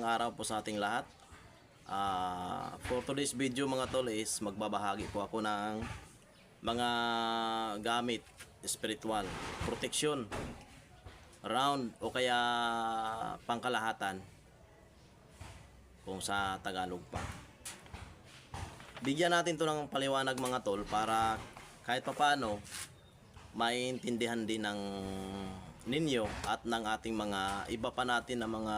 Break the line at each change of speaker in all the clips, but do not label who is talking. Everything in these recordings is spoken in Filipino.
araw po sa ating lahat. For today's video mga tol is magbabahagi po ako ng mga gamit spiritual, protection, round o kaya pangkalahatan kung sa Tagalog pa. Bigyan natin to ng paliwanag mga tol para kahit papaano maintindihan din ng ninyo at ng ating mga iba pa natin na mga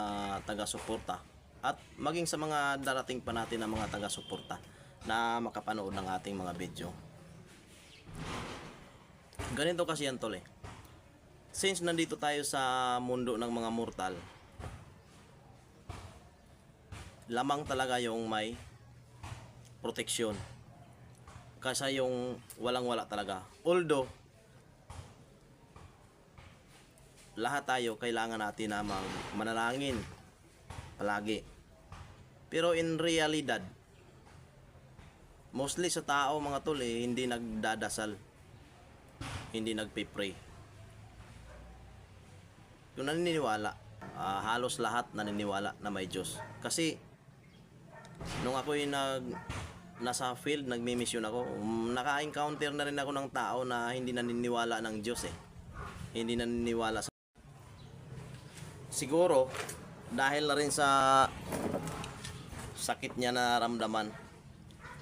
taga-suporta at maging sa mga darating pa natin na mga taga-suporta na makapanood ng ating mga video. Ganito kasi yan tol eh. Since nandito tayo sa mundo ng mga mortal, lamang talaga yung may proteksyon kasi yung walang wala talaga. Although lahat tayo kailangan natin na manalangin palagi, pero in realidad mostly sa tao mga tol eh, hindi nagdadasal, hindi nagpe-pray. Kung naniniwala, halos lahat naniniwala na may Diyos. Kasi nung ako'y nasa field, nagmi-mission ako, naka-encounter na rin ako ng tao na hindi naniniwala ng Diyos eh. Hindi naniniwala sa... Siguro dahil na rin sa sakit niya na ramdaman.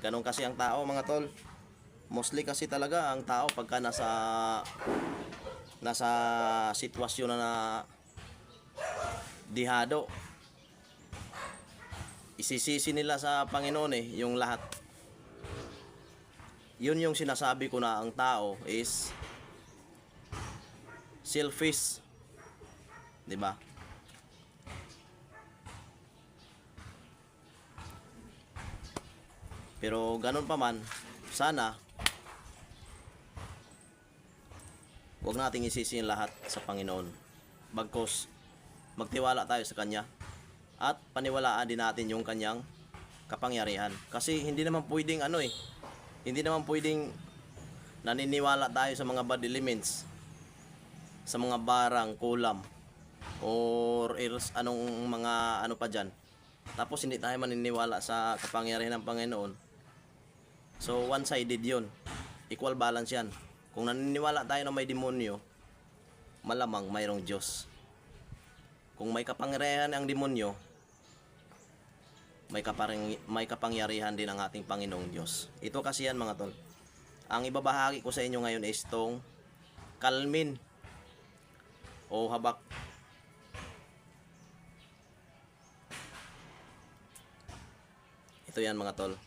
Ganun kasi ang tao mga tol. Mostly kasi talaga ang tao pagka nasa sitwasyon na dihado, isisisi nila sa Panginoon eh yung lahat. Yun yung sinasabi ko na ang tao is selfish, 'di ba? Pero ganun pa man, sana huwag nating isisi yung lahat sa Panginoon. Bagkus magtiwala tayo sa Kanya at paniwalaan din natin yung Kanyang kapangyarihan. Kasi hindi naman pwedeng hindi naman pwedeng naniniwala tayo sa mga bad elements, sa mga barang, kulam, or else anong mga pa dyan. Tapos hindi tayo maniniwala sa kapangyarihan ng Panginoon. So one-sided yun. Equal balance yan. Kung naniniwala tayo na may demonyo, malamang mayroong Diyos. Kung may kapangyarihan ang demonyo, may kapangyarihan din ang ating Panginoong Diyos. Ito kasi yan mga tol. Ang ibabahagi ko sa inyo ngayon is itong kalmin o habak. Ito yan mga tol.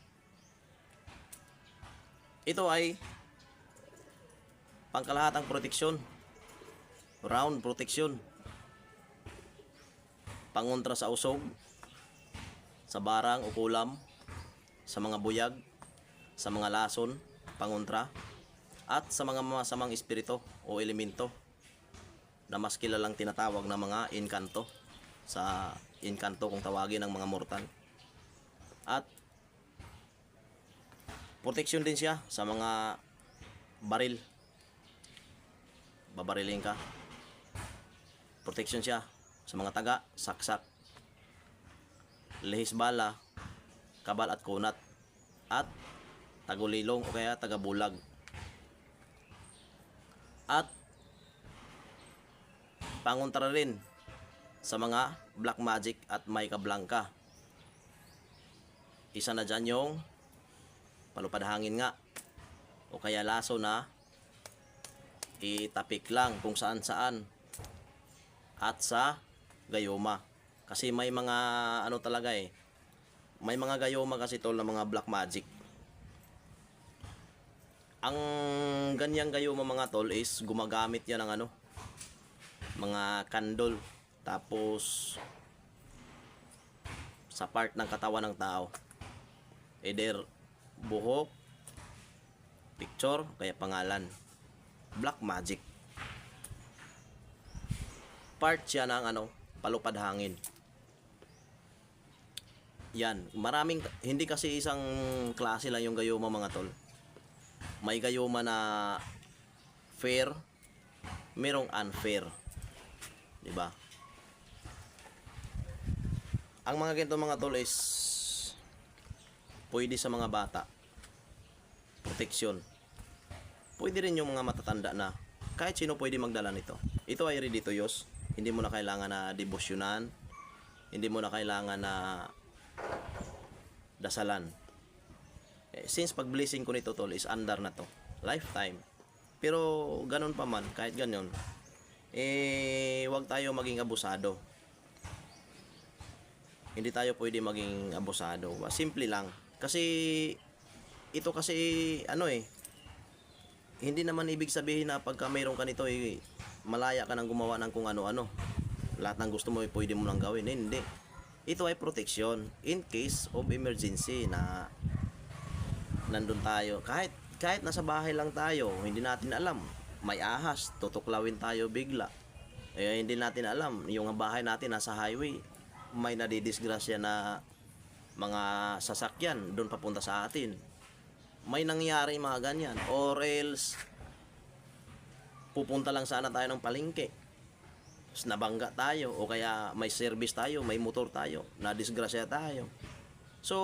Ito ay pangkalahatang proteksyon, round proteksyon, pangontra sa usog, sa barang o kulam, sa mga buyag, sa mga lason, pangontra, at sa mga masamang espiritu o elemento na mas kilalang tinatawag na mga inkanto, sa inkanto kung tawagin ng mga mortal. At proteksyon din siya sa mga baril. Babarilin ka. Proteksyon siya sa mga taga, saksak, lihis bala, kabal at kunat, at tagulilong o kaya tagabulag. At pangontra rin sa mga black magic at Maika Blanca. Isa na dyan yung palupad hangin nga o kaya laso na itapik lang kung saan saan at sa gayoma. Kasi may mga talaga eh, may mga gayoma kasi tol na mga black magic. Ang ganyang gayoma mga tol is gumagamit yan ng mga kandol, tapos sa part ng katawan ng tao, either buhok, picture, kaya pangalan. Black magic. Part siya ng palupad hangin. Yan, maraming, hindi kasi isang klase lang yung gayoma mga tol. May gayoma na fair, merong unfair. 'Di ba? Ang mga ganito mga tol is pwede sa mga bata, proteksyon. Pwede rin yung mga matatanda na kahit sino pwede magdala nito. Ito ay ready to use. Hindi mo na kailangan na debosyonan. Hindi mo na kailangan na dasalan. Since pag-blessing ko nito tol is under na to. Lifetime. Pero ganun pa man, kahit ganun, wag tayo maging abusado. Hindi tayo pwede maging abusado. Simple lang. Kasi ito kasi hindi naman ibig sabihin na pagka mayroon ka nito malaya ka nang gumawa ng kung ano-ano. Lahat ng gusto mo pwede mo lang gawin. Hindi. Ito ay protection in case of emergency na nandun tayo. Kahit nasa bahay lang tayo, hindi natin alam. May ahas, tutuklawin tayo bigla. Hindi natin alam. Yung bahay natin nasa highway, may nadidisgrasya na mga sasakyan doon papunta sa atin. May nangyari mga ganyan. Or else, pupunta lang sana tayo ng palengke. Nabangga tayo. O kaya may service tayo, may motor tayo. Nadisgrasya tayo. So,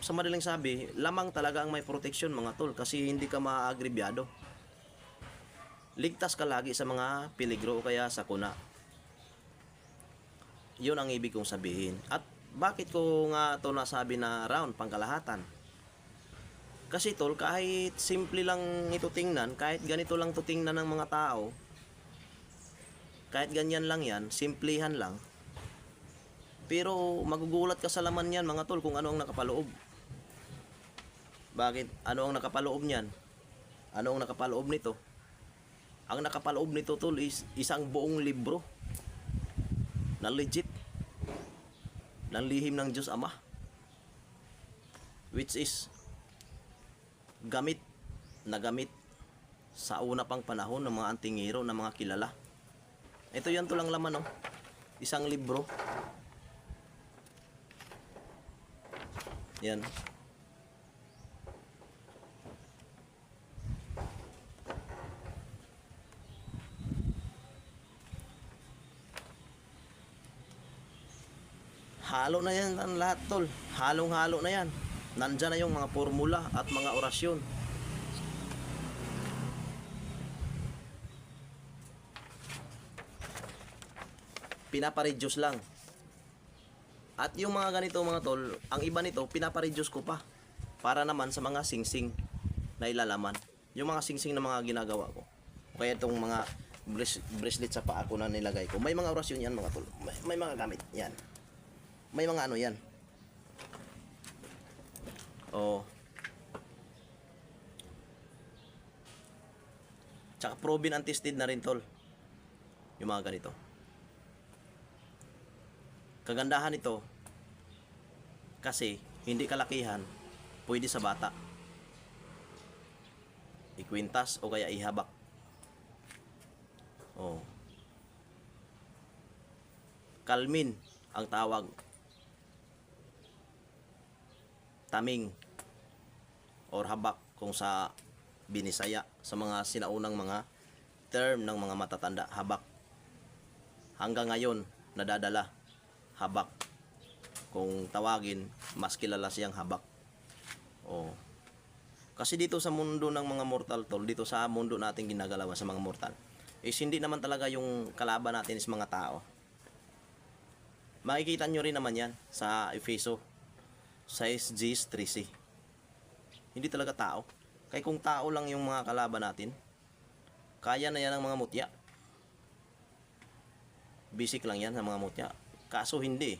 sa madaling sabi, lamang talaga ang may protection mga tol. Kasi hindi ka maaagribyado. Ligtas ka lagi sa mga peligro o kaya sakuna. Yun ang ibig kong sabihin. At bakit ko nga ito nasabi na round, pangkalahatan? Kasi tol, kahit simple lang ito tingnan, kahit ganito lang ito tingnan ng mga tao, kahit ganyan lang yan, simplihan lang, pero magugulat ka sa laman yan mga tol kung ano ang nakapaloob. Bakit? Ano ang nakapaloob niyan? Ano ang nakapaloob nito? Ang nakapaloob nito tol is isang buong libro na legit ng lihim ng Diyos Ama, which is gamit sa una pang panahon ng mga antingero, ng mga kilala. Ito yan to lang laman isang libro. Yan. Halo na yan ang lahat tol. Halong-halo na yan. Nandyan na yung mga formula at mga orasyon. Pinapareduce lang. At yung mga ganito mga tol, ang iba nito pinapareduce ko pa. Para naman sa mga singsing na ilalaman. Yung mga singsing na mga ginagawa ko. O kaya itong mga bracelet sa paa ko na nilagay ko. May mga orasyon yan mga tol. May mga gamit yan. May mga ano yan. Tsaka proven and tested na rin tol. Yung mga ganito. Kagandahan nito kasi hindi kalakihan, pwede sa bata. Ikwintas o kaya ihabak. Kalmin ang tawag. Taming or habak kung sa Binisaya, sa mga sinaunang mga term ng mga matatanda, habak. Hanggang ngayon nadadala habak. Kung tawagin, mas kilala siyang habak. Kasi dito sa mundo ng mga mortal tol, dito sa mundo natin ginagalawan sa mga mortal, is hindi naman talaga yung kalaban natin is mga tao. Makikita nyo rin naman yan sa Efeso 6:13. Hindi talaga tao. Kaya kung tao lang yung mga kalaban natin, kaya na yan ng mga mutya. Basic lang yan ng mga mutya. Kaso hindi.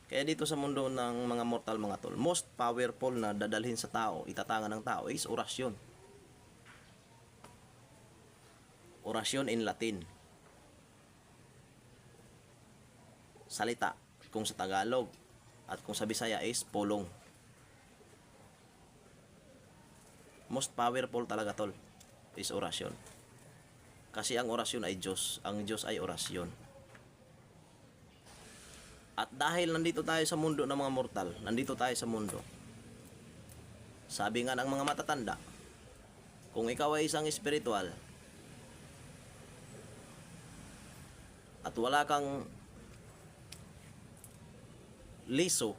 Kaya dito sa mundo ng mga mortal mga tol, most powerful na dadalhin sa tao, itatangan ng tao is orasyon. Orasyon in Latin. Salita kung sa Tagalog. At kung sa Bisaya is pulong. Most powerful talaga tol is orasyon. Kasi ang orasyon ay Diyos. Ang Diyos ay orasyon. At dahil nandito tayo sa mundo ng mga mortal, nandito tayo sa mundo, sabi nga ng mga matatanda, kung ikaw ay isang espiritual at wala kang liso,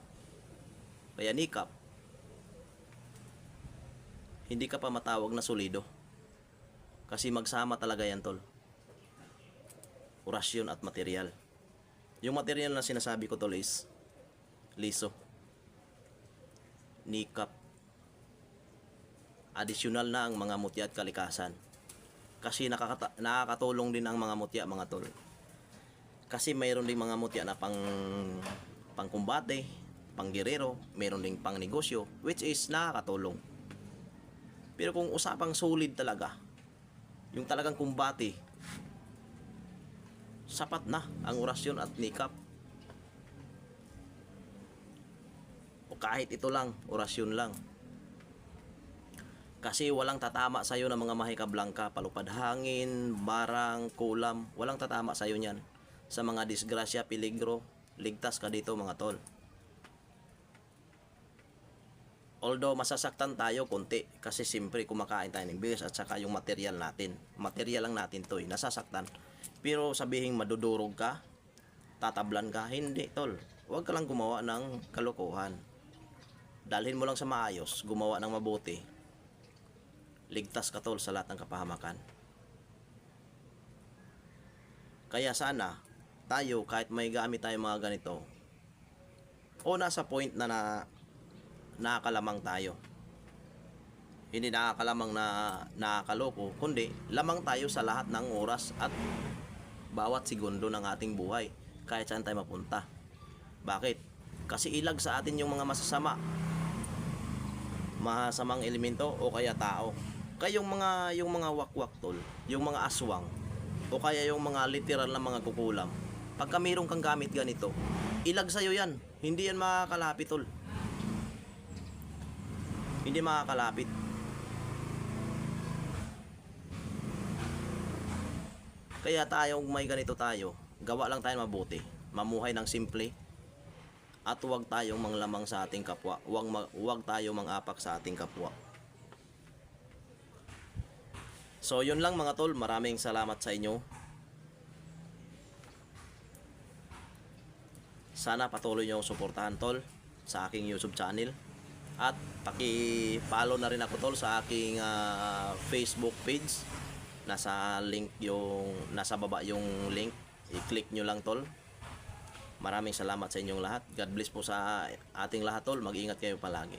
kaya nikap, hindi ka pa matawag na solido. Kasi magsama talaga yan, tol. Orasyon at material. Yung material na sinasabi ko, tol, is liso, nikap, additional na ang mga mutya at kalikasan. Kasi nakakatulong din ang mga mutya, mga tol. Kasi mayroon ding mga mutya na pangkumbate, panggirero, mayroon ding pang negosyo, which is nakakatulong. Pero kung usapang solid talaga, yung talagang kumbate, sapat na ang orasyon at nikap. O kahit ito lang, orasyon lang. Kasi walang tatama sa'yo ng mga mahika blanca, palupad hangin, barang, kulam. Walang tatama sa'yo niyan. Sa mga disgrasya, peligro, ligtas ka dito, mga tol. Although masasaktan tayo konti kasi siyempre kumakain tayo ng bigas at saka yung material natin. Material lang natin to, nasasaktan. Pero sabihin madudurog ka, tatablan ka, hindi, tol. Huwag ka lang gumawa ng kalokohan. Dalhin mo lang sa maayos, gumawa ng mabuti. Ligtas ka, tol, sa lahat ng kapahamakan. Kaya sana tayo, kahit may gamit tayo mga ganito, o nasa point na nakakalamang tayo, hindi nakakalamang na nakakaloko, kundi lamang tayo sa lahat ng oras at bawat segundo ng ating buhay, kahit saan tayo mapunta. Bakit? Kasi ilag sa atin yung mga masasamang elemento o kaya tao. Kaya yung mga wakwak, tol, yung mga aswang, o kaya yung mga literal na mga kukulam, pagka mayroon kang gamit ganito, ilag sa'yo yan, hindi yan makakalapit, tol. Hindi makakalapit. Kaya tayo, may ganito tayo, gawa lang tayo mabuti, mamuhay ng simple, at huwag tayong manglamang sa ating kapwa, huwag tayong mangapak sa ating kapwa. So yun lang, mga tol, maraming salamat sa inyo. Sana patuloy nyo suportahan, tol, sa aking YouTube channel. At paki-follow na rin ako, tol, sa aking Facebook page. Nasa baba yung link. I-click nyo lang, tol. Maraming salamat sa inyong lahat. God bless po sa ating lahat, tol. Mag-ingat kayo palagi.